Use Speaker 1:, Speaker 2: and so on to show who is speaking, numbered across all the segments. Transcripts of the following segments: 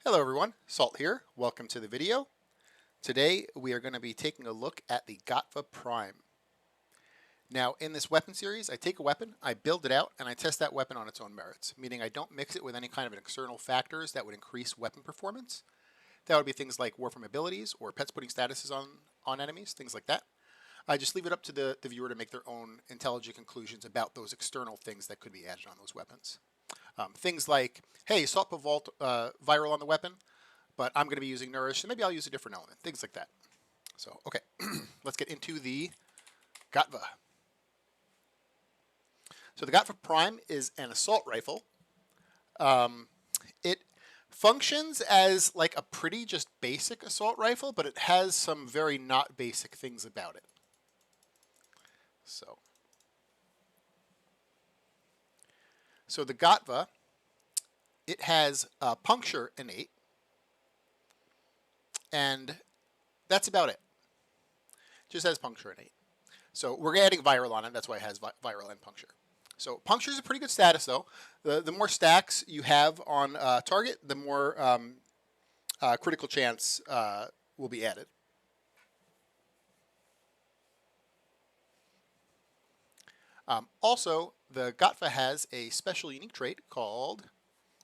Speaker 1: Hello everyone, Salt here. Welcome to the video. Today we are going to be taking a look at the Gotva Prime. Now in this weapon series, I take a weapon, I build it out, and I test that weapon on its own merits, meaning I don't mix it with any kind of external factors that would increase weapon performance. That would be things like Warframe abilities or pets putting statuses on enemies, things like that. I just leave it up to the viewer to make their own intelligent conclusions about those external things that could be added on those weapons. Things like, hey, Salt put Vault viral on the weapon, but I'm going to be using Nourish, so maybe I'll use a different element. Things like that. So, okay, let's get into the Gotva. So the Gotva Prime is an assault rifle. It functions as like a pretty just basic assault rifle, but it has some very not basic things about it. So the Gotva, it has puncture innate, and that's about it. Just has puncture innate. So we're adding viral on it. That's why it has viral and puncture. So puncture is a pretty good status, though. The more stacks you have on target, the more critical chance will be added. Also, the Gotva has a special unique trait called,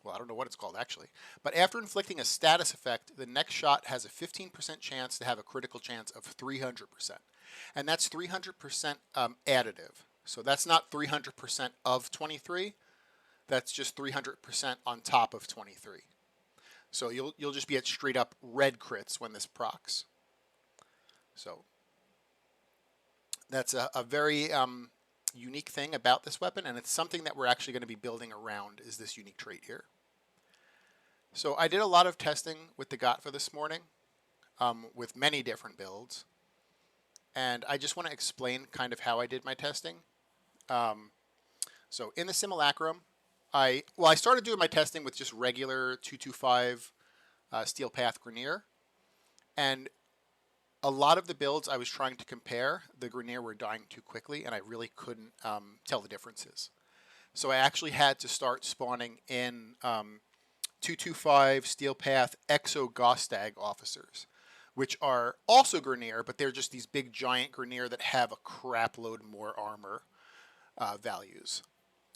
Speaker 1: well, I don't know what it's called actually, but after inflicting a status effect, the next shot has a 15% chance to have a critical chance of 300%. And that's 300% additive. So that's not 300% of 23. That's just 300% on top of 23. So you'll just be at straight up red crits when this procs. So that's a very unique thing about this weapon, and it's something that we're actually going to be building around, is this unique trait here. So I did a lot of testing with the Gotva this morning with many different builds, and I just want to explain kind of how I did my testing. So in the simulacrum, I started doing my testing with just regular 225 Steel Path Grineer, and a lot of the builds I was trying to compare, the Grineer were dying too quickly, and I really couldn't tell the differences. So I actually had to start spawning in 225 Steel Path Exo Gostag officers, which are also Grineer, but they're just these big giant Grineer that have a crap load more armor values.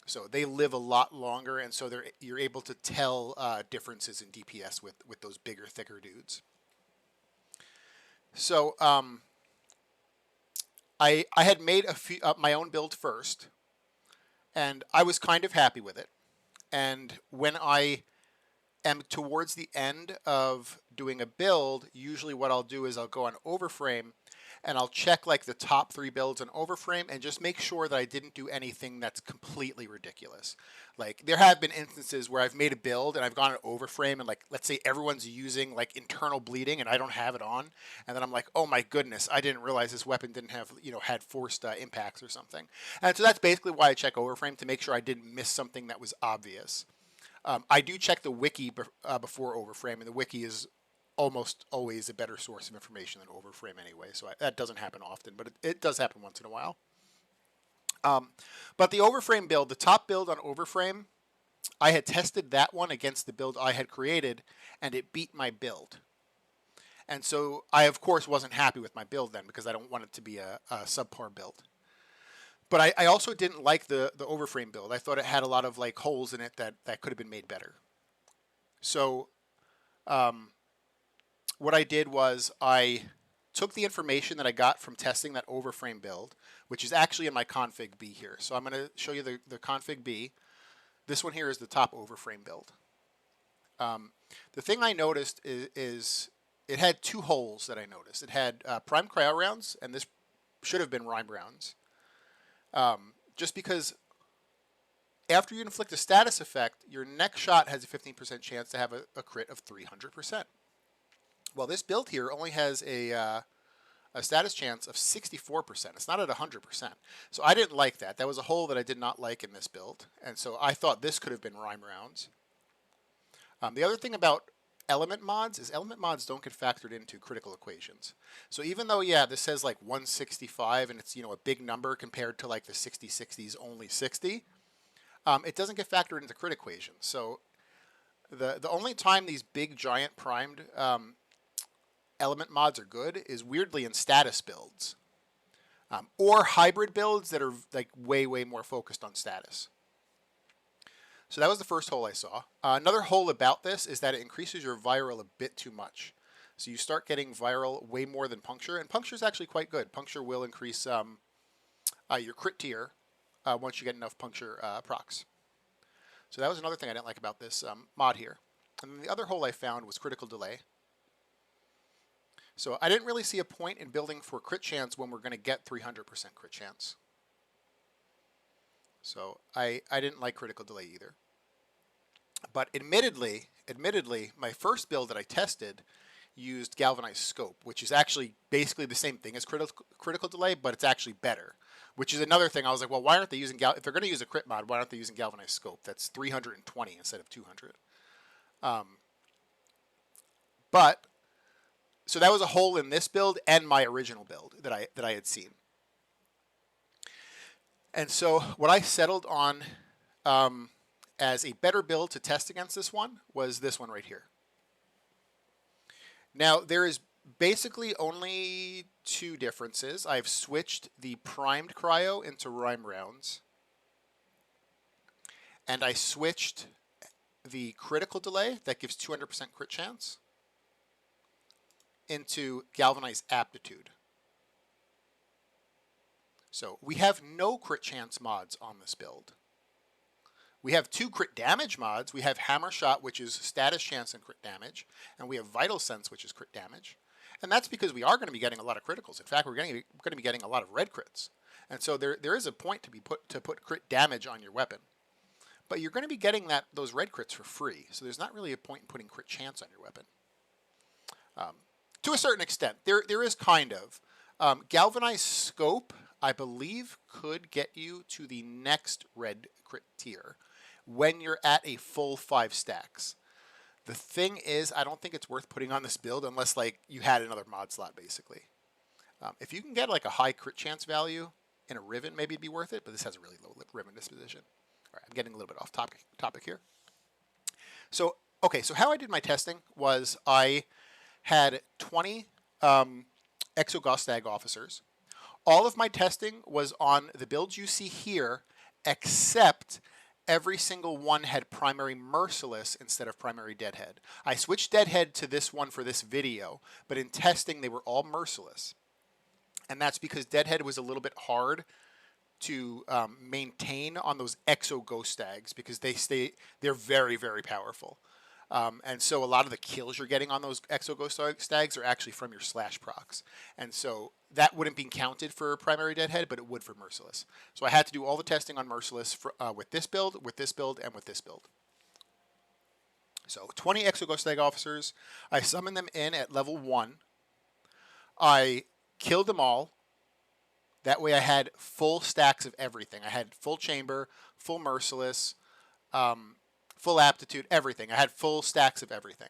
Speaker 1: So they live a lot longer, and so you're able to tell differences in DPS with those bigger, thicker dudes. So I had made my own build first, and I was kind of happy with it. And when I am towards the end of doing a build, usually what I'll do is I'll go on Overframe and I'll check like the top 3 builds on Overframe and just make sure that I didn't do anything that's completely ridiculous. Like there have been instances where I've made a build and I've gone on Overframe and like let's say everyone's using like internal bleeding and I don't have it on, and then I'm like, oh my goodness, I didn't realize this weapon didn't have, had forced impacts or something. And so that's basically why I check Overframe, to make sure I didn't miss something that was obvious. I do check the wiki before Overframe, and the wiki is almost always a better source of information than Overframe anyway, so that doesn't happen often, but it does happen once in a while. But the Overframe build, the top build on Overframe, I had tested that one against the build I had created, and it beat my build. And so I, of course, wasn't happy with my build then, because I don't want it to be a subpar build. But I also didn't like the Overframe build. I thought it had a lot of like holes in it that could have been made better. So what I did was I took the information that I got from testing that Overframe build, which is actually in my config B here. So I'm going to show you the config B. This one here is the top Overframe build. The thing I noticed is it had 2 holes that I noticed. It had prime cryo rounds, and this should have been rhyme rounds. Just because after you inflict a status effect, your next shot has a 15% chance to have a crit of 300%. Well, this build here only has a status chance of 64%. It's not at 100%. So I didn't like that. That was a hole that I did not like in this build. And so I thought this could have been rhyme rounds. The other thing about element mods is element mods don't get factored into critical equations. So even though, yeah, this says like 165 and it's, a big number compared to like the 60/60's only 60, it doesn't get factored into crit equations. So The only time these big giant primed element mods are good is weirdly in status builds. Or hybrid builds that are like way more focused on status. So that was the first hole I saw. Another hole about this is that it increases your viral a bit too much. So you start getting viral way more than puncture, and puncture is actually quite good. Puncture will increase your crit tier once you get enough puncture procs. So that was another thing I didn't like about this mod here. And then the other hole I found was critical delay. So I didn't really see a point in building for crit chance when we're going to get 300% crit chance. So I didn't like critical delay either. But admittedly, my first build that I tested used galvanized scope, which is actually basically the same thing as critical delay, but it's actually better. Which is another thing. I was like, well, why aren't they using if they're going to use a crit mod? Why aren't they using galvanized scope? That's 320 instead of 200. But so that was a hole in this build and my original build that I had seen. And so what I settled on as a better build to test against this one was this one right here. Now, there is basically only two differences. I've switched the primed cryo into rhyme rounds. And I switched the critical delay that gives 200% crit chance into galvanized aptitude. So we have no crit chance mods on this build. We have two crit damage mods. We have Hammer Shot, which is status chance and crit damage, and we have Vital Sense, which is crit damage. And that's because we are going to be getting a lot of criticals. In fact, we're going to be getting a lot of red crits. And so there is a point to put crit damage on your weapon. But you're going to be getting those red crits for free. So there's not really a point in putting crit chance on your weapon. To a certain extent, there is kind of. Galvanized Scope, I believe, could get you to the next red crit tier when you're at a full 5 stacks. The thing is, I don't think it's worth putting on this build unless like you had another mod slot, basically. If you can get like a high crit chance value in a Riven, maybe it'd be worth it, but this has a really low Riven disposition. All right, I'm getting a little bit off topic here. So, okay, so how I did my testing was I had 20 Exogostag officers. All of my testing was on the builds you see here, except every single one had primary Merciless instead of primary Deadhead. I switched Deadhead to this one for this video, but in testing they were all Merciless. And that's because Deadhead was a little bit hard to maintain on those Exo Ghost Stags because they're very powerful. And so a lot of the kills you're getting on those Exo Ghost Stags are actually from your slash procs. And so that wouldn't be counted for primary Deadhead, but it would for Merciless. So I had to do all the testing on Merciless with this build, and with this build. So 20 Exo Ghost Stag officers. I summoned them in at level 1. I killed them all. That way I had full stacks of everything. I had full chamber, full Merciless, full aptitude, everything. I had full stacks of everything.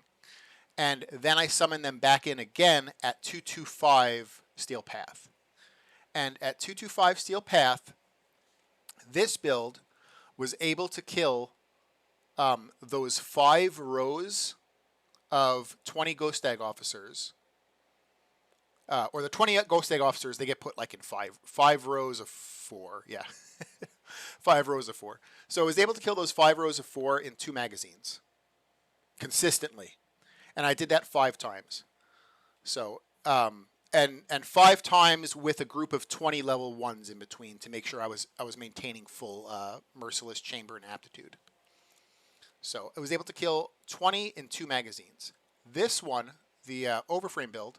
Speaker 1: And then I summoned them back in again at 225 Steel Path. And at 225 Steel Path, this build was able to kill those 5 rows of 20 Ghost Stag officers. Or the 20 Ghost Stag officers, they get put like in 5 rows of 4. Yeah. 5 rows of 4. So I was able to kill those 5 rows of 4 in 2 magazines. Consistently. And I did that 5 times. So, and 5 times with a group of 20 level 1s in between to make sure I was maintaining full Merciless chamber and aptitude. So I was able to kill 20 in 2 magazines. This one, the Overframe build,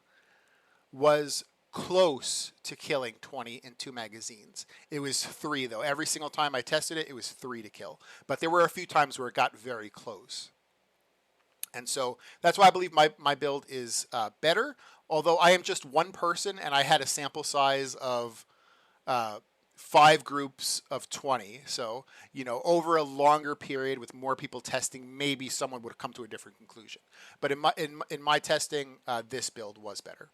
Speaker 1: was close to killing 20 in 2 magazines. It was 3 though. Every single time I tested it, it was 3 to kill. But there were a few times where it got very close. And so that's why I believe my build is better. Although I am just one person and I had a sample size of 5 groups of 20. So, you know, over a longer period with more people testing, maybe someone would have come to a different conclusion. But in my testing, this build was better.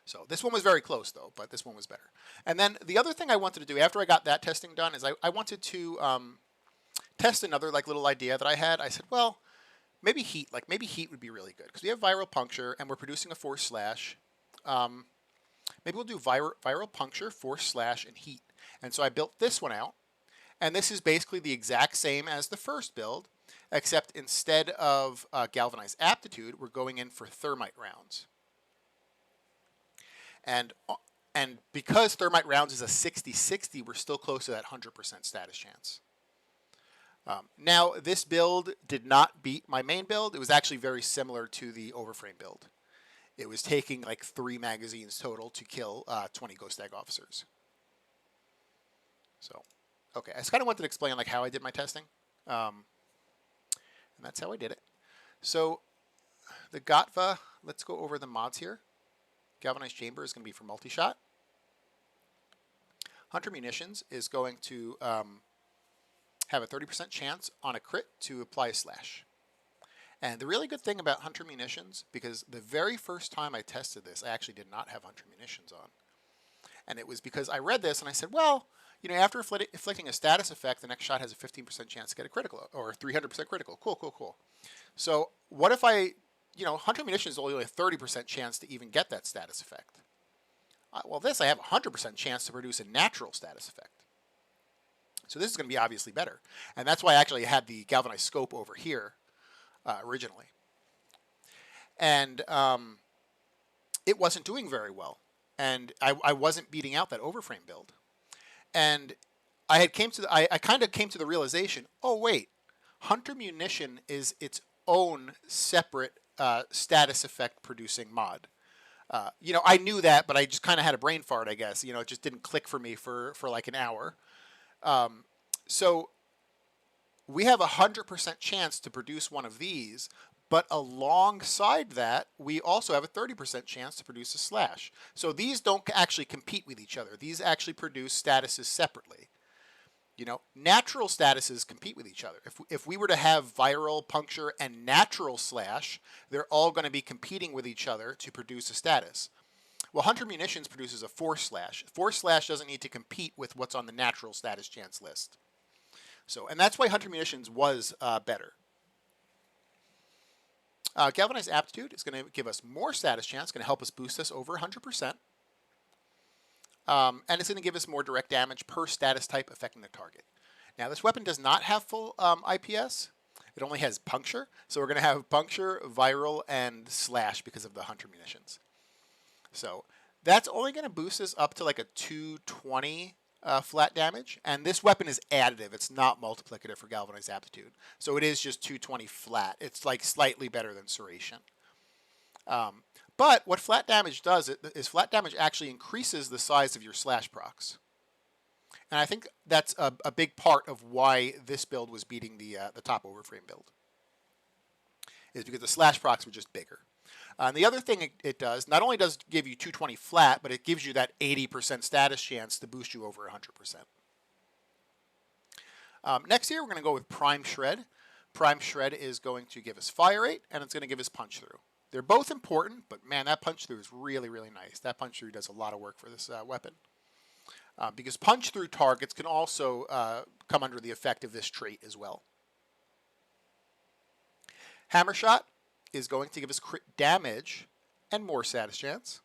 Speaker 1: So this one was very close, though, but this one was better. And then the other thing I wanted to do after I got that testing done is I wanted to test another like little idea that I had. I said, well, maybe heat. Like maybe heat would be really good because we have viral puncture and we're producing a force slash. Maybe we'll do viral puncture, force slash, and heat. And so I built this one out. And this is basically the exact same as the first build, except instead of galvanized aptitude, we're going in for thermite rounds. And because thermite rounds is a 60-60, we're still close to that 100% status chance. Now, this build did not beat my main build. It was actually very similar to the Overframe build. It was taking like 3 magazines total to kill 20 Ghost Egg officers. So, okay, I just kind of wanted to explain like how I did my testing, and that's how I did it. So, the Gotva, let's go over the mods here. Galvanized Chamber is going to be for multi-shot. Hunter Munitions is going to have a 30% chance on a crit to apply a slash. And the really good thing about Hunter Munitions, because the very first time I tested this, I actually did not have Hunter Munitions on. And it was because I read this and I said, well, you know, after inflicting a status effect, the next shot has a 15% chance to get a critical, or 300% critical. Cool, cool, cool. So what if I, you know, Hunter Munitions is only a 30% chance to even get that status effect. Well, this I have a 100% chance to produce a natural status effect. So this is going to be obviously better. And that's why I actually had the galvanized scope over here originally. And it wasn't doing very well. And I wasn't beating out that Overframe build. And I kind of came to the realization, oh wait, Hunter Munition is its own separate status effect producing mod. You know, I knew that, but I just kind of had a brain fart, I guess. You know, it just didn't click for me for like an hour. So we have a 100% chance to produce one of these, but alongside that, we also have a 30% chance to produce a slash. So these don't actually compete with each other. These actually produce statuses separately. You know, natural statuses compete with each other. If we were to have viral puncture and natural slash, they're all going to be competing with each other to produce a status. Well, Hunter Munitions produces a force slash. Force slash doesn't need to compete with what's on the natural status chance list. So, and that's why Hunter Munitions was better. Galvanized Aptitude is going to give us more status chance, going to help us boost us over 100%. And it's going to give us more direct damage per status type affecting the target. Now, this weapon does not have full IPS. It only has puncture. So we're going to have puncture, viral, and slash because of the Hunter Munitions. So that's only going to boost us up to like a 220 flat damage. And this weapon is additive. It's not multiplicative for Galvanized Aptitude. So it is just 220 flat. It's like slightly better than Serration. But what flat damage does is flat damage actually increases the size of your slash procs. And I think that's a big part of why this build was beating the top Overframe build. Is because the slash procs were just bigger. And the other thing it does, not only does it give you 220 flat, but it gives you that 80% status chance to boost you over 100%. Next here, we're going to go with Prime Shred. Prime Shred is going to give us fire rate, and it's going to give us punch through. They're both important, but man, that punch through is really, really nice. That punch through does a lot of work for this weapon. Because punch through targets can also come under the effect of this trait as well. Hammer Shot is going to give us crit damage and more status chance.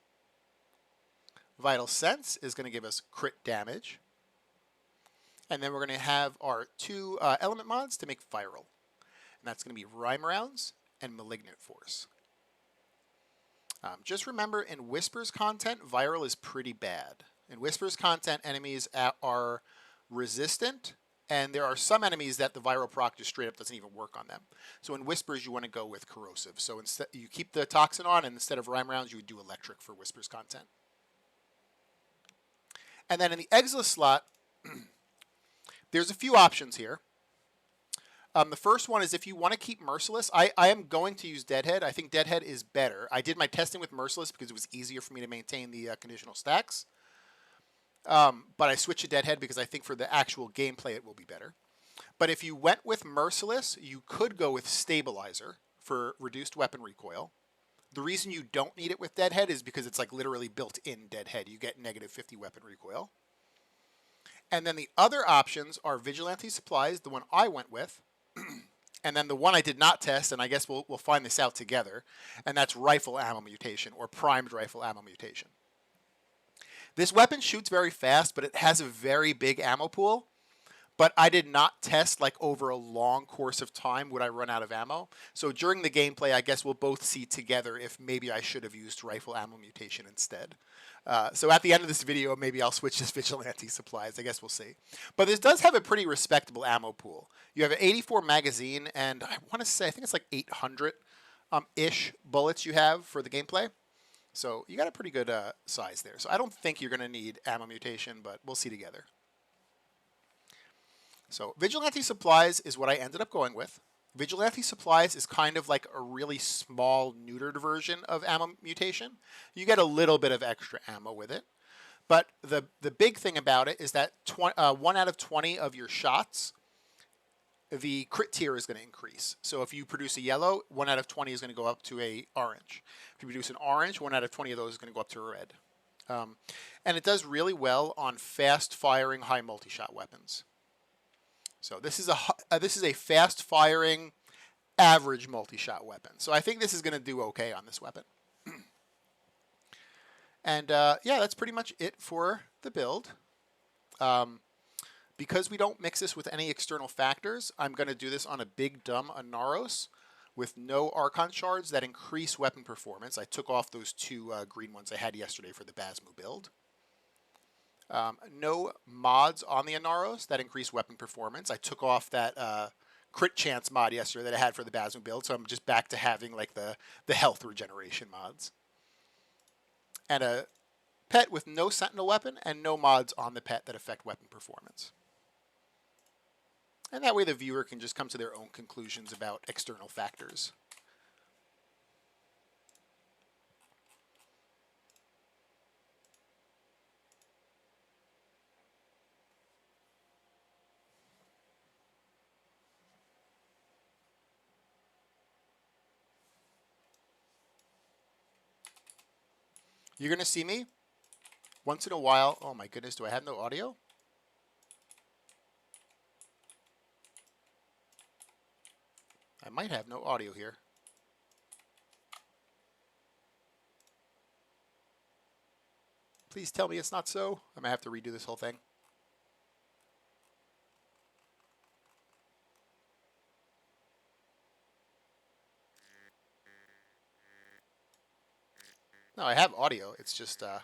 Speaker 1: Vital Sense is going to give us crit damage. And then we're going to have our 2 element mods to make viral. And that's going to be Rhyme Rounds and Malignant Force. Just remember, in Whispers content, viral is pretty bad. In Whispers content, enemies are resistant, and there are some enemies that the viral proc just straight up doesn't even work on them. So in Whispers, you want to go with corrosive. So instead, you keep the toxin on, and instead of Rhyme Rounds, you would do electric for Whispers content. And then in the Exilus slot, there's a few options here. The first one is if you want to keep Merciless. I am going to use Deadhead. I think Deadhead is better. I did my testing with Merciless because it was easier for me to maintain the conditional stacks. But I switched to Deadhead because I think for the actual gameplay it will be better. But if you went with Merciless, you could go with Stabilizer for reduced weapon recoil. The reason you don't need it with Deadhead is because it's like literally built in Deadhead. You get negative 50 weapon recoil. And then the other options are Vigilante Supplies, the one I went with, and then the one I did not test, and I guess we'll find this out together, and that's Rifle Ammo Mutation, or Primed Rifle Ammo Mutation. This weapon shoots very fast, but it has a very big ammo pool. But I did not test, like, over a long course of time would I run out of ammo. So during the gameplay, I guess we'll both see together if maybe I should have used Rifle Ammo Mutation instead. So at the end of this video, maybe I'll switch to Vigilante Supplies. I guess we'll see. But this does have a pretty respectable ammo pool. You have an 84 magazine, and I want to say, I think it's like 800-ish bullets you have for the gameplay. So you got a pretty good size there. So I don't think you're going to need ammo mutation, but we'll see together. So Vigilante Supplies is what I ended up going with. Vigilante Supplies is kind of like a really small, neutered version of ammo mutation. You get a little bit of extra ammo with it. But the big thing about it is that 1 out of 20 of your shots, the crit tier is going to increase. So if you produce a yellow, 1 out of 20 is going to go up to a orange. If you produce an orange, 1 out of 20 of those is going to go up to a red. And it does really well on fast-firing, high multi-shot weapons. So this is a fast-firing, average multi-shot weapon. So I think this is going to do okay on this weapon. And yeah, that's pretty much it for the build. Because we don't mix this with any external factors, I'm going to do this on a big dumb Anaros with no Archon shards that increase weapon performance. I took off those 2 green ones I had yesterday for the Basmu build. No mods on the Anaros that increase weapon performance. I took off that crit chance mod yesterday that I had for the Basmu build, so I'm just back to having like the health regeneration mods. And a pet with no sentinel weapon and no mods on the pet that affect weapon performance. And that way the viewer can just come to their own conclusions about external factors. You're going to see me once in a while. Oh my goodness, do I have no audio? I might have no audio here. Please tell me it's not so. I might have to redo this whole thing. No, I have audio. It's just I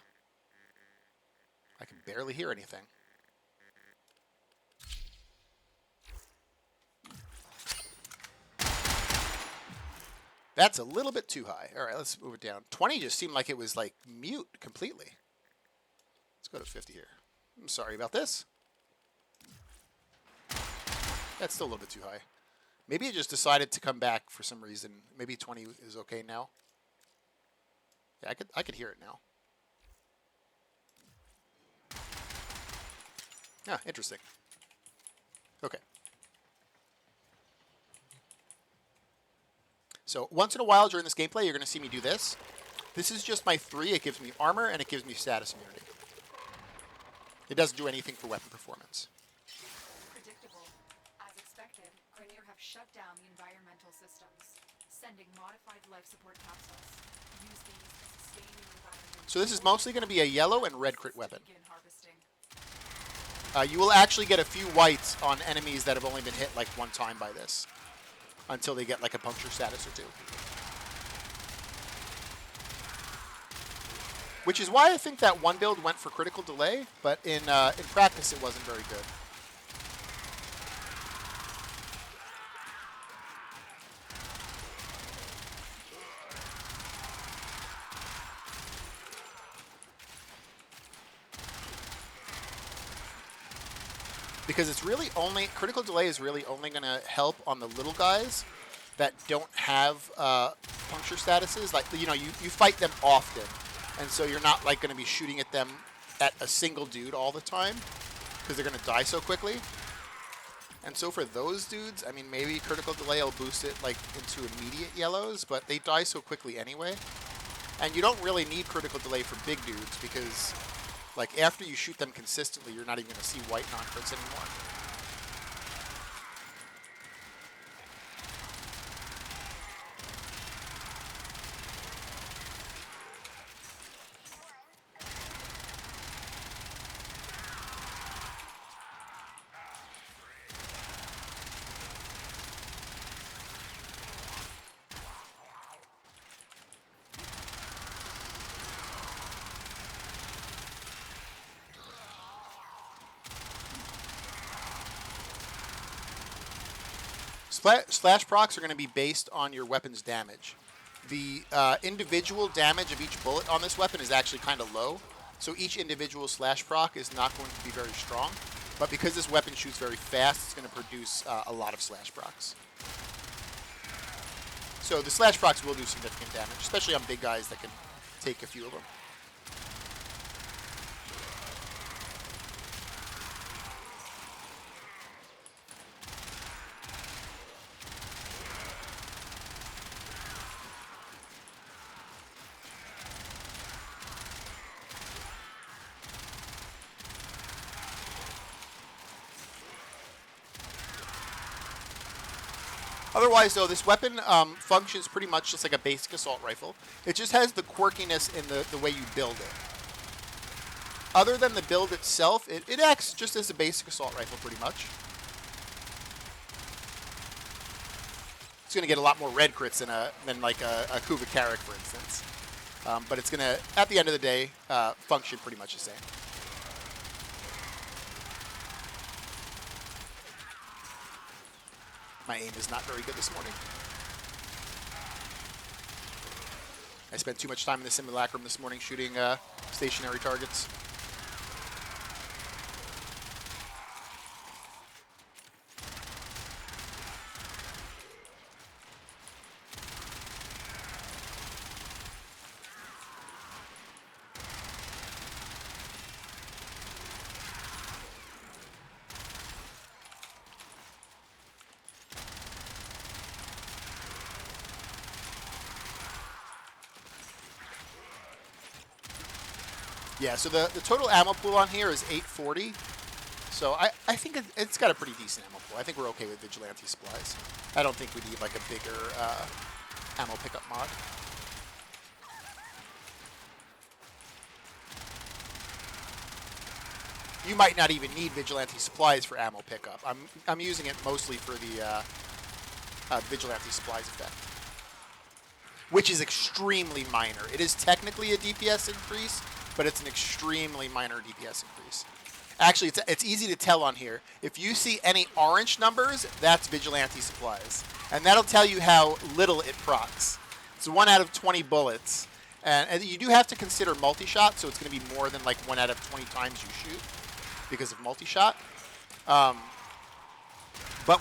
Speaker 1: can barely hear anything. That's a little bit too high. All right, let's move it down. 20 just seemed like it was like mute completely. Let's go to 50 here. I'm sorry about this. That's still a little bit too high. Maybe it just decided to come back for some reason. Maybe 20 is okay now. Yeah, I could hear it now. Ah, interesting. Okay. So once in a while during this gameplay, you're going to see me do this. This is just my 3. It gives me armor and it gives me status immunity. It doesn't do anything for weapon performance.
Speaker 2: Predictable. As expected, Grenier have shut down the environmental systems, sending modified life support capsules. Use these to sustain the environment.
Speaker 1: So this is mostly going to be a yellow and red crit weapon.
Speaker 2: Begin harvesting.
Speaker 1: You will actually get a few whites on enemies that have only been hit like 1 time by this, until they get like a puncture status or 2. Which is why I think that one build went for critical delay, but in practice it wasn't very good. Because it's really only, critical delay is really only going to help on the little guys that don't have puncture statuses. Like, you know, you fight them often, and so you're not like going to be shooting at them at a single dude all the time, because they're going to die so quickly. And so for those dudes, I mean, maybe critical delay will boost it like into immediate yellows, but they die so quickly anyway. And you don't really need critical delay for big dudes, because Like, after you shoot them consistently, you're not even going to see white non-crits anymore. Slash procs are going to be based on your weapon's damage. The individual damage of each bullet on this weapon is actually kind of low, so each individual slash proc is not going to be very strong. But because this weapon shoots very fast, it's going to produce a lot of slash procs. So the slash procs will do significant damage, especially on big guys that can take a few of them. Otherwise, though, this weapon functions pretty much just like a basic assault rifle. It just has the quirkiness in the way you build it. Other than the build itself, it acts just as a basic assault rifle pretty much. It's going to get a lot more red crits than like a Gova Prime, for instance. But it's going to, at the end of the day, function pretty much the same. My aim is not very good this morning. I spent too much time in the simulacrum this morning shooting stationary targets. Yeah, so the total ammo pool on here is 840. So I think it's got a pretty decent ammo pool. I think we're okay with Vigilante supplies. I don't think we need like a bigger ammo pickup mod. You might not even need Vigilante supplies for ammo pickup. I'm using it mostly for the Vigilante supplies effect, which is extremely minor. It is technically a DPS increase, but it's an extremely minor DPS increase. Actually, it's easy to tell on here. If you see any orange numbers, that's Vigilante supplies. And that'll tell you how little it procs. It's 1 out of 20 bullets. And you do have to consider multi-shot, so it's going to be more than like 1 out of 20 times you shoot because of multi-shot. But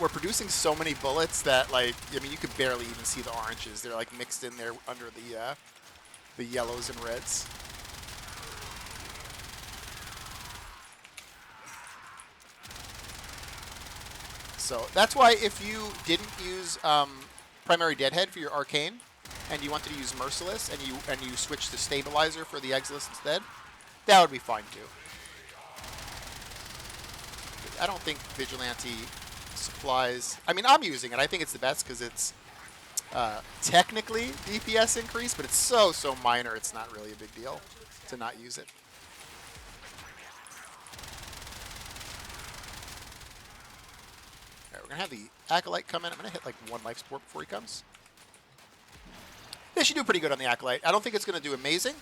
Speaker 1: we're producing so many bullets that, like, I mean, you could barely even see the oranges. They're like mixed in there under the yellows and reds. So that's why if you didn't use Primary Deadhead for your Arcane, and you wanted to use Merciless, and you switched to Stabilizer for the Exilus instead, that would be fine too. I don't think Vigilante supplies... I mean, I'm using it. I think it's the best because it's technically DPS increase, but it's so minor it's not really a big deal to not use it. Alright, we're going to have the Acolyte come in. I'm going to hit like 1 life support before he comes. They should do pretty good on the Acolyte. I don't think it's going to do amazing,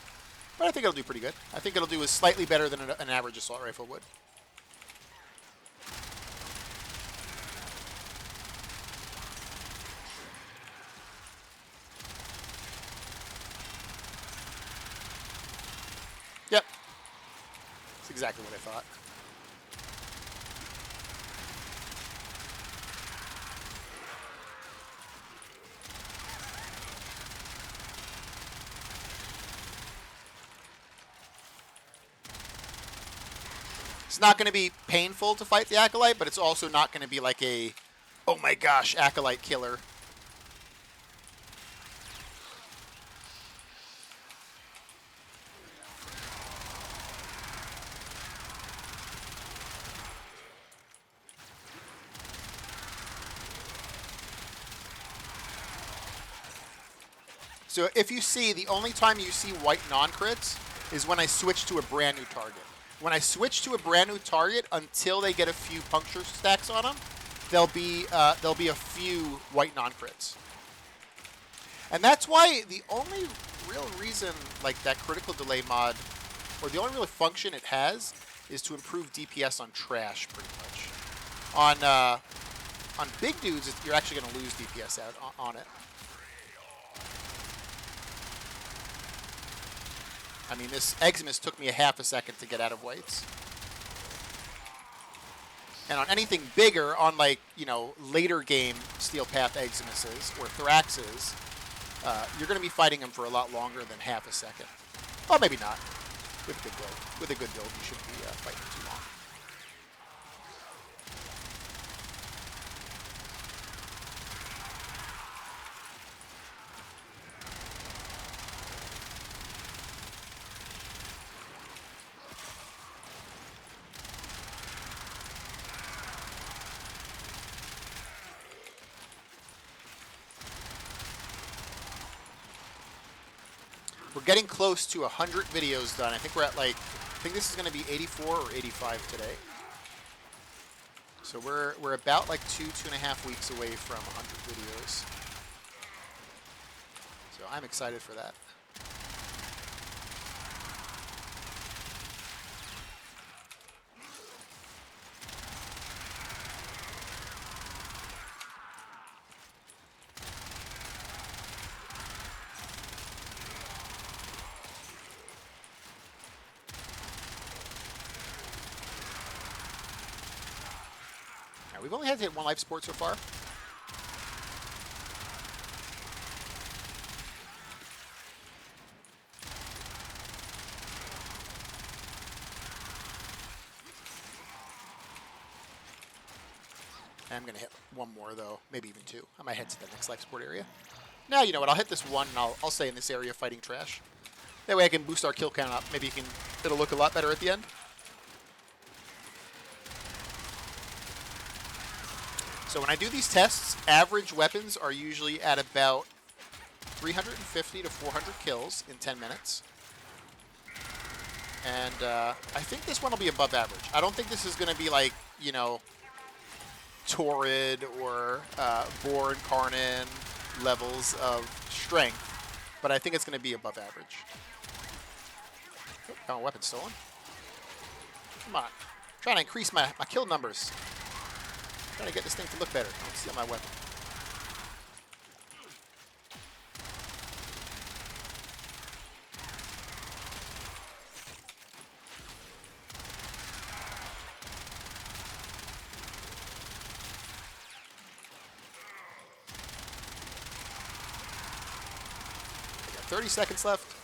Speaker 1: but I think it'll do pretty good. I think it'll do slightly better than an average assault rifle would. Yep. That's exactly what I thought. It's not going to be painful to fight the Acolyte, but it's also not going to be like a, oh my gosh, Acolyte killer. So if you see, the only time you see white non-crits is when I switch to a brand new target. When I switch to a brand new target, until they get a few puncture stacks on them, there'll be a few white non-crits. And that's why the only real reason, like, that critical delay mod, or the only real function it has, is to improve DPS on trash, pretty much. On big dudes, you're actually going to lose DPS out on it. I mean, this Eximus took me a half a second to get out of whites. And on anything bigger, on, like, you know, later game Steel Path Eximuses or Thraxes, you're going to be fighting them for a lot longer than half a second. Well, maybe not. With a good build. With a good build, you shouldn't be fighting too long. We're getting close to 100 videos done. I think we're at, like, I think this is going to be 84 or 85 today. So we're about like 2.5 weeks away from 100 videos. So I'm excited for that. We've only had to hit one life support so far. I'm going to hit one more, though. Maybe even two. I might head to the next life support area. Now, you know what? I'll hit this one, and I'll stay in this area fighting trash. That way I can boost our kill count up. Maybe it'll look a lot better at the end. So when I do these tests, average weapons are usually at about 350 to 400 kills in 10 minutes. And I think this one will be above average. I don't think this is going to be like, you know, Torrid or Born Karnan levels of strength, but I think it's going to be above average. Oh, weapon stolen. Come on. I'm trying to increase my kill numbers. Trying to get this thing to look better. Don't steal my weapon. I got 30 seconds left.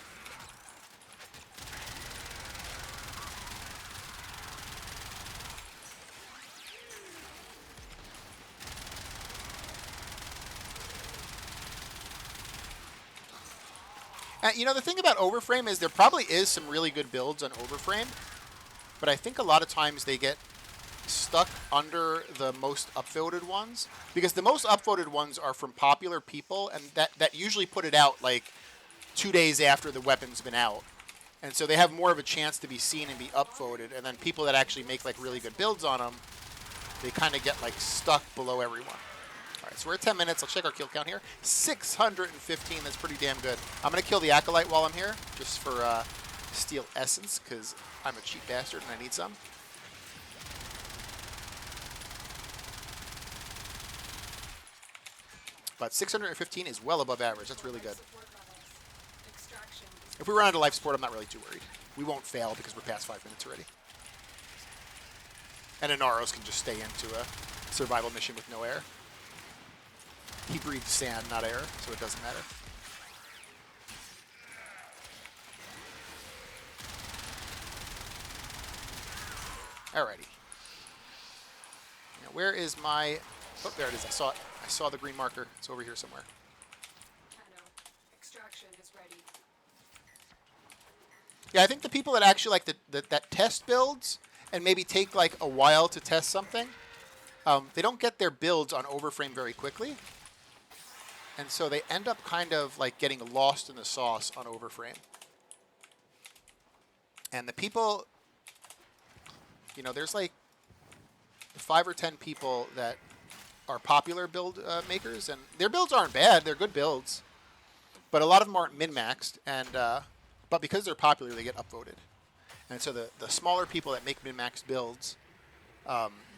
Speaker 1: You know, the thing about Overframe is there probably is some really good builds on Overframe, but I think a lot of times they get stuck under the most upvoted ones, because the most upvoted ones are from popular people, and that usually put it out like 2 days after the weapon's been out. And so they have more of a chance to be seen and be upvoted, and then people that actually make like really good builds on them, they kind of get like stuck below everyone. All right, so we're at 10 minutes. I'll check our kill count here. 615. That's pretty damn good. I'm going to kill the Acolyte while I'm here, just for Steel Essence, because I'm a cheap bastard and I need some. But 615 is well above average. That's really good. If we run out of life support, I'm not really too worried. We won't fail because we're past 5 minutes already. And Inaros can just stay into a survival mission with no air. He breathes sand, not air, so it doesn't matter. Alrighty. Now, where is my... Oh, there it is. I saw it. I saw the green marker. It's over here somewhere.
Speaker 2: Extraction is ready.
Speaker 1: Yeah, I think the people that actually like that test builds and maybe take like a while to test something, they don't get their builds on Overframe very quickly. And so they end up kind of like getting lost in the sauce on Overframe. And the people, there's like 5 or 10 people that are popular build makers, and their builds aren't bad. They're good builds, but a lot of them aren't min-maxed, and but because they're popular, they get upvoted. And so the smaller people that make min-maxed builds,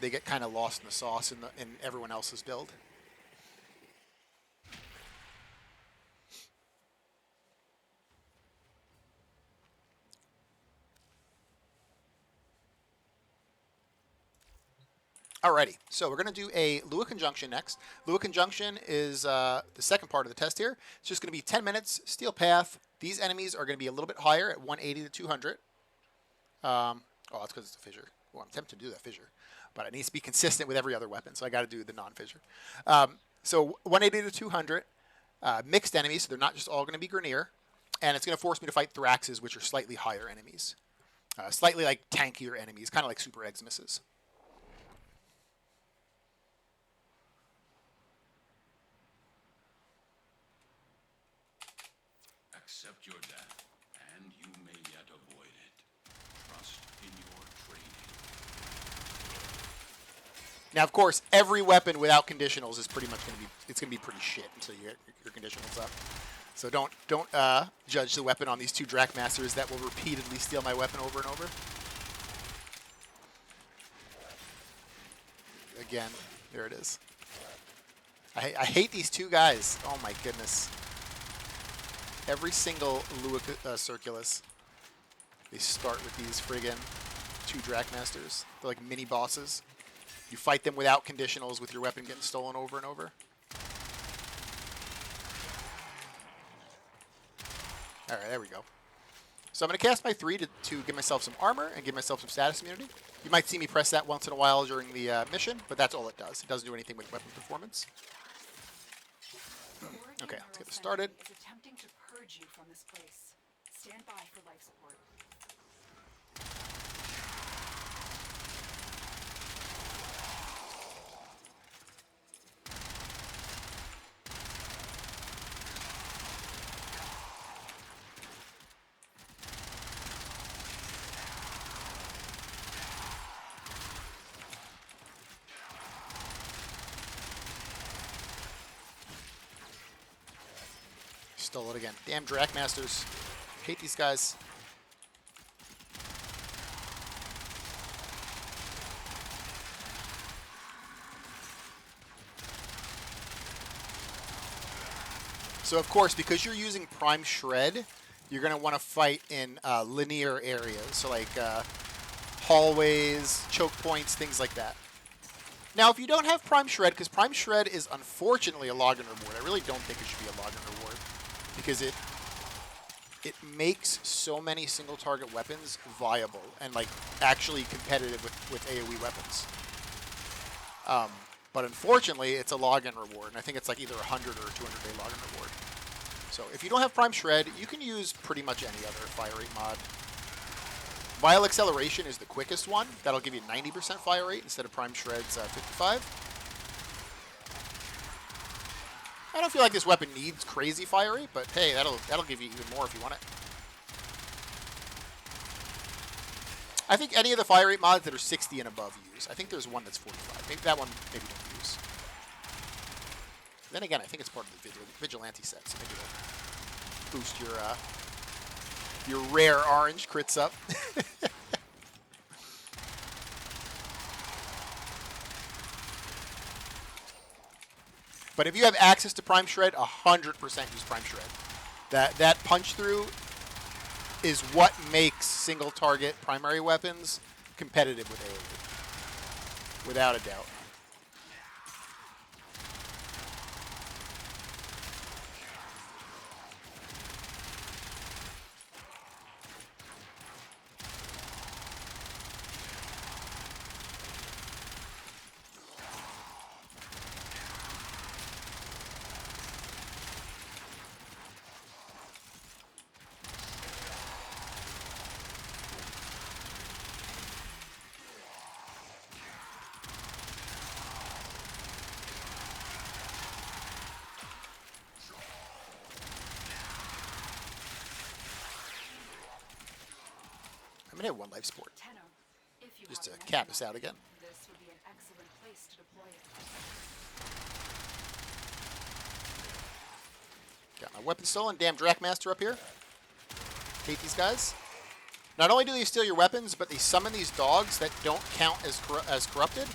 Speaker 1: they get kind of lost in the sauce in everyone else's build. Alrighty, so we're going to do a Lua Conjunction next. Lua Conjunction is the second part of the test here. It's just going to be 10 minutes, steel path. These enemies are going to be a little bit higher at 180 to 200. Oh, that's because it's a fissure. Well, I'm tempted to do that fissure, but it needs to be consistent with every other weapon, so I got to do the non-fissure. So 180 to 200, mixed enemies, so they're not just all going to be Grineer, and it's going to force me to fight Thraxes, which are slightly higher enemies. Slightly like tankier enemies, kind of like Super Eximuses.
Speaker 3: Accept your death, and you may yet avoid it. Trust in your training.
Speaker 1: Now, of course, every weapon without conditionals is pretty much going to be pretty shit until you get your conditionals up. So don't judge the weapon on these 2 Drakmasters that will repeatedly steal my weapon over and over. Again, there it is. I hate these 2 guys. Oh my goodness. Every single Lua Circulus, they start with these friggin' 2 Drakmasters. They're like mini bosses. You fight them without conditionals with your weapon getting stolen over and over. Alright, there we go. So I'm going to cast my 3 to give myself some armor and give myself some status immunity. You might see me press that once in a while during the mission, but that's all it does. It doesn't do anything with weapon performance. Okay, let's get this started.
Speaker 2: Is attempting to purge you from this place. Stand by for life support.
Speaker 1: Stole it again. Damn Drakmasters. Hate these guys. So of course, because you're using Prime Shred, you're going to want to fight in linear areas. So like hallways, choke points, things like that. Now, if you don't have Prime Shred, because Prime Shred is unfortunately a login reward, I really don't think it should be a login reward, because it makes so many single target weapons viable and like actually competitive with AoE weapons. But unfortunately, it's a login reward, and I think it's like either 100 or 200-day login reward. So if you don't have Prime Shred, you can use pretty much any other fire rate mod. Vial Acceleration is the quickest one. That'll give you 90% fire rate instead of Prime Shred's 55. I don't feel like this weapon needs crazy fire rate, but hey, that'll give you even more if you want it. I think any of the fire rate mods that are 60 and above use. I think there's one that's 45. Maybe that one maybe don't use. Then again, I think it's part of the Vigilante set, so maybe it'll boost your rare orange crits up. But if you have access to Prime Shred, 100% use Prime Shred. That punch through is what makes single target primary weapons competitive with AoE. Without a doubt. I'm gonna hit 1 life support
Speaker 2: Tenno, if you
Speaker 1: just to
Speaker 2: have an
Speaker 1: cap us
Speaker 2: extra
Speaker 1: out again.
Speaker 2: this would be an excellent place to deploy it.
Speaker 1: Got my weapon stolen. Damn Drakmaster up here. Hate these guys. Not only do they steal your weapons, but they summon these dogs that don't count as corrupted.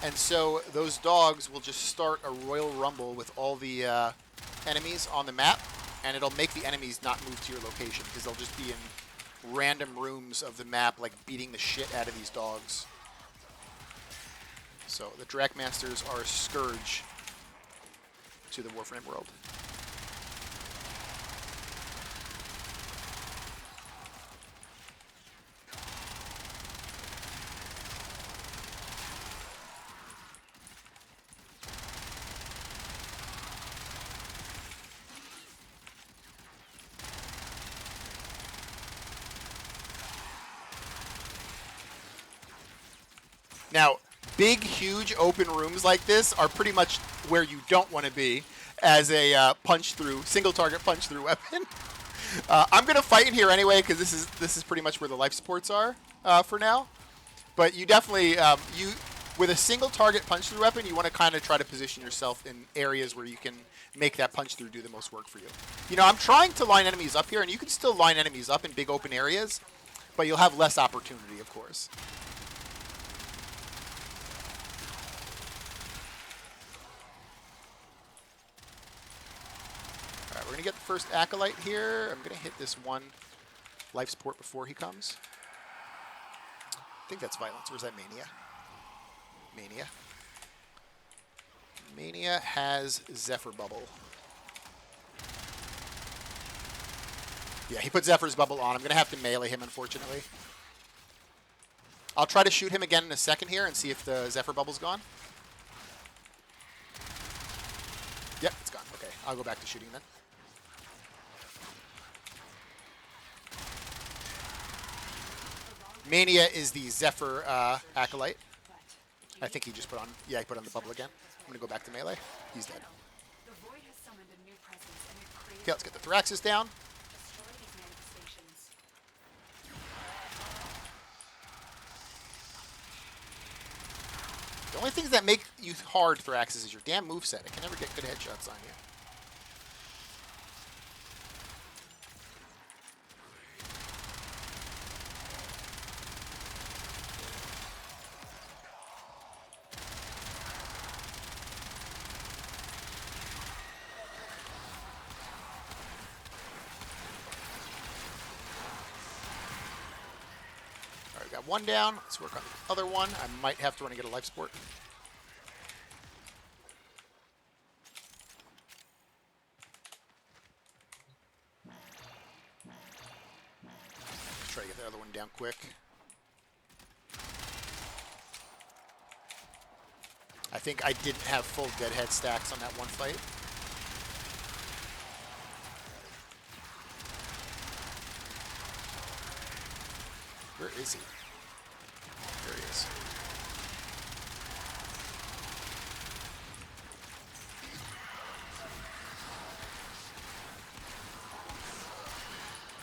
Speaker 1: And so those dogs will just start a Royal Rumble with all the enemies on the map. And it'll make the enemies not move to your location because they'll just be in random rooms of the map, like beating the shit out of these dogs. So the Drakmasters are a scourge to the Warframe world. Now, big, huge open rooms like this are pretty much where you don't want to be as a single target punch through weapon. I'm gonna fight in here anyway because this is pretty much where the life supports are for now. But you definitely with a single target punch through weapon, you want to kind of try to position yourself in areas where you can make that punch through do the most work for you. You know, I'm trying to line enemies up here, and you can still line enemies up in big open areas, but you'll have less opportunity, of course. Alright, we're going to get the first Acolyte here. I'm going to hit this 1 life support before he comes. I think that's Violence, or is that Mania? Mania. Mania has Zephyr Bubble. Yeah, he put Zephyr's Bubble on. I'm going to have to melee him, unfortunately. I'll try to shoot him again in a second here and see if the Zephyr Bubble's gone. Yep, it's gone. Okay, I'll go back to shooting then. Mania is the Zephyr Acolyte. I think he just put on, yeah, he put on the bubble again. I'm going to go back to melee. He's dead. Okay, let's get the Thraxus down. The only things that make you hard, Thraxus, is your damn moveset. I can never get good headshots on you. Alright, we got 1 down. Let's work on the other one. I might have to run and get a life support. Try to get the other one down quick. I think I didn't have full deadhead stacks on that one fight. Where is he? There he is.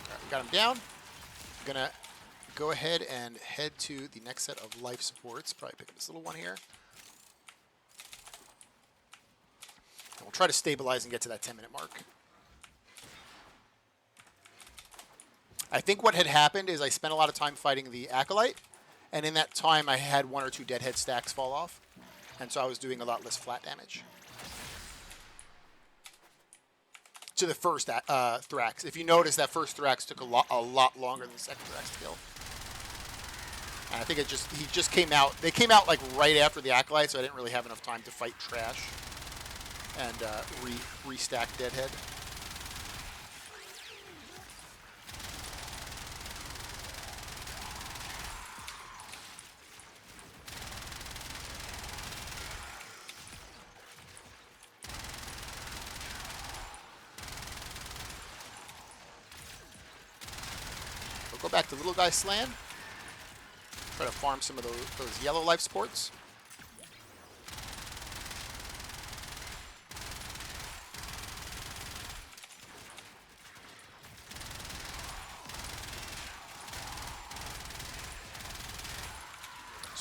Speaker 1: Alright, we got him down. I'm gonna go ahead and head to the next set of life supports. Probably pick up this little one here. And we'll try to stabilize and get to that 10-minute mark. I think what had happened is I spent a lot of time fighting the Acolyte, and in that time I had 1 or 2 deadhead stacks fall off, and so I was doing a lot less flat damage. To the first Thrax. If you notice, that first Thrax took a lot longer than the second Thrax to kill. And I think he just came out. They came out like right after the Acolyte, so I didn't really have enough time to fight trash and restack deadhead. We'll go back to Little Guy Slan. Try to farm some of those yellow life supports.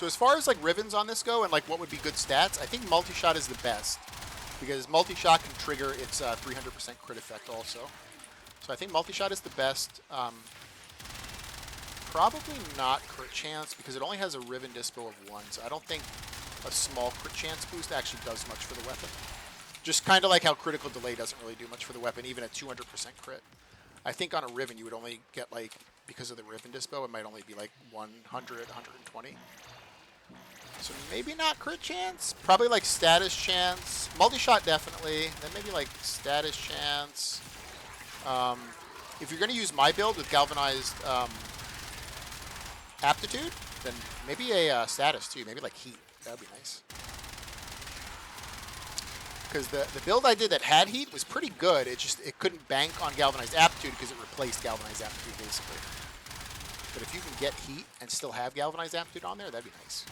Speaker 1: So as far as like Rivens on this go and like what would be good stats, I think multi-shot is the best because multi-shot can trigger its 300% crit effect also. So I think multi-shot is the best. Probably not crit chance because it only has a Riven dispo of 1, so I don't think a small crit chance boost actually does much for the weapon. Just kind of like how critical delay doesn't really do much for the weapon, even at 200% crit. I think on a Riven you would only get like, because of the Riven dispo, it might only be like 100, 120. So maybe not crit chance, probably like status chance. Multi-shot definitely, then maybe like status chance. If you're going to use my build with galvanized aptitude, then maybe a status too, maybe like heat. That would be nice. Because the build I did that had heat was pretty good. It couldn't bank on galvanized aptitude because it replaced galvanized aptitude basically. But if you can get heat and still have galvanized aptitude on there, that'd be nice.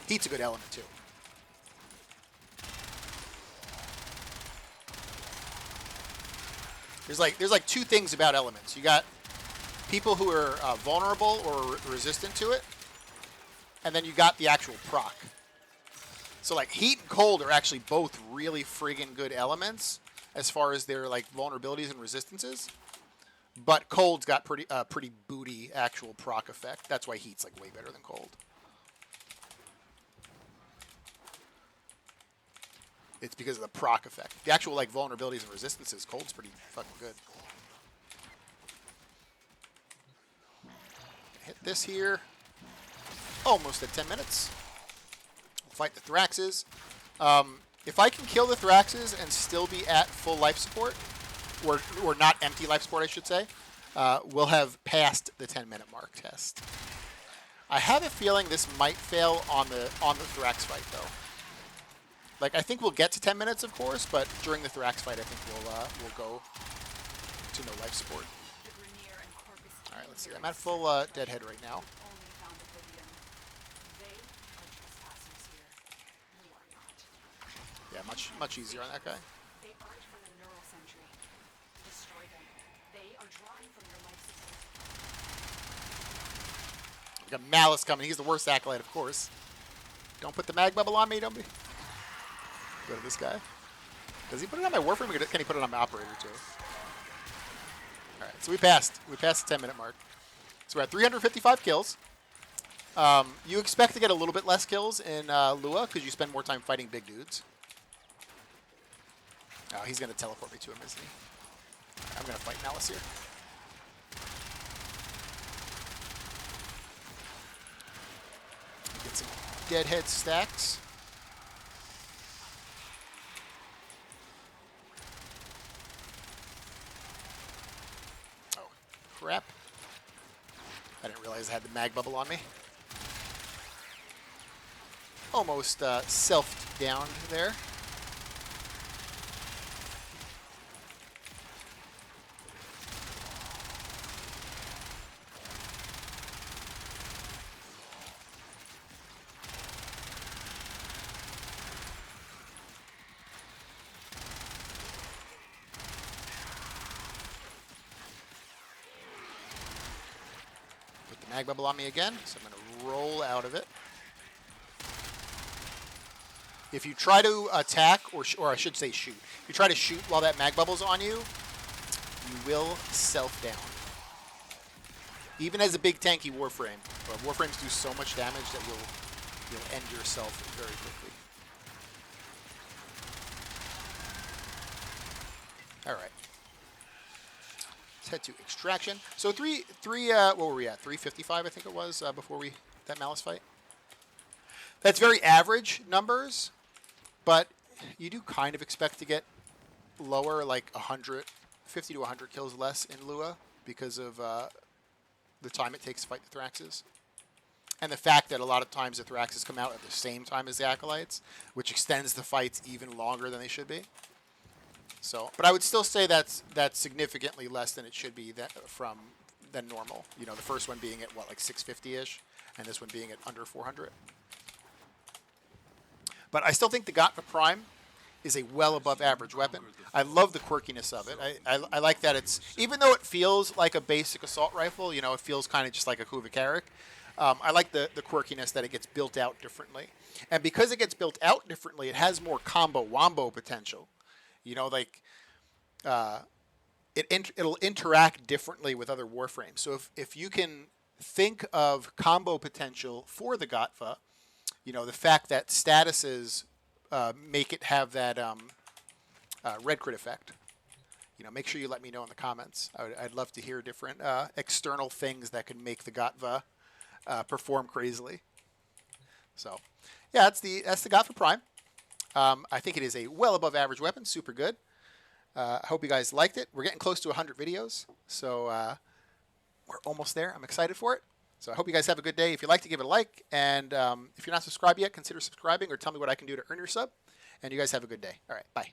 Speaker 1: Heat's a good element too. There's like two things about elements. You got people who are vulnerable or resistant to it, and then you got the actual proc. So like heat and cold are actually both really friggin' good elements as far as their like vulnerabilities and resistances. But cold's got pretty booty actual proc effect. That's why heat's like way better than cold. It's because of the proc effect. The actual like vulnerabilities and resistances, cold's pretty fucking good. Hit this here. Almost at 10 minutes. We'll fight the Thraxes. If I can kill the Thraxes and still be at full life support, or not empty life support, I should say, we'll have passed the 10-minute mark test. I have a feeling this might fail on the Thrax fight though. Like, I think we'll get to 10 minutes, of course, but during the Thrax fight, I think we'll go to no life support. All right, let's see. I'm at full deadhead right now. Yeah, much easier on that guy. We got Malice coming. He's the worst acolyte, of course. Don't put the mag bubble on me, don't be. Go to this guy. Does he put it on my Warframe or can he put it on my operator too? Alright, so we passed. We passed the 10-minute mark. So we're at 355 kills. You expect to get a little bit less kills in Lua because you spend more time fighting big dudes. Oh, he's going to teleport me to him, isn't he? Right, I'm going to fight Malice here. Get some deadhead stacks. Crap. I didn't realize I had the mag bubble on me. Almost selfed down there. Mag bubble on me again, so I'm going to roll out of it. If you try to attack, or I should say shoot, if you try to shoot while that mag bubble's on you, you will self down. Even as a big tanky Warframe, but Warframes do so much damage that you'll end yourself very quickly. All right. Let's head to extraction. So what were we at? 355, I think it was, before that Malice fight. That's very average numbers, but you do kind of expect to get lower, like 50 to 100 kills less in Lua because of the time it takes to fight the Thraxes. And the fact that a lot of times the Thraxes come out at the same time as the Acolytes, which extends the fights even longer than they should be. So, but I would still say that's significantly less than it should be than normal. You know, the first one being at what, like 650-ish, and this one being at under 400. But I still think the Gotva Prime is a well above average weapon. I love the quirkiness of it. I like that it's, even though it feels like a basic assault rifle, you know, it feels kind of just like a Kuvikarik. I like the quirkiness that it gets built out differently. And because it gets built out differently, it has more combo wombo potential. You know, like it'll interact differently with other Warframes. So if you can think of combo potential for the Gotva, you know, the fact that statuses make it have that red crit effect. You know, make sure you let me know in the comments. I'd love to hear different external things that can make the Gotva perform crazily. So, yeah, that's the Gova Prime. I think it is a well above average weapon, super good. I hope you guys liked it. We're getting close to 100 videos, so we're almost there. I'm excited for it. So I hope you guys have a good day. If you like to give it a like, and if you're not subscribed yet, consider subscribing or tell me what I can do to earn your sub. And you guys have a good day. All right, bye.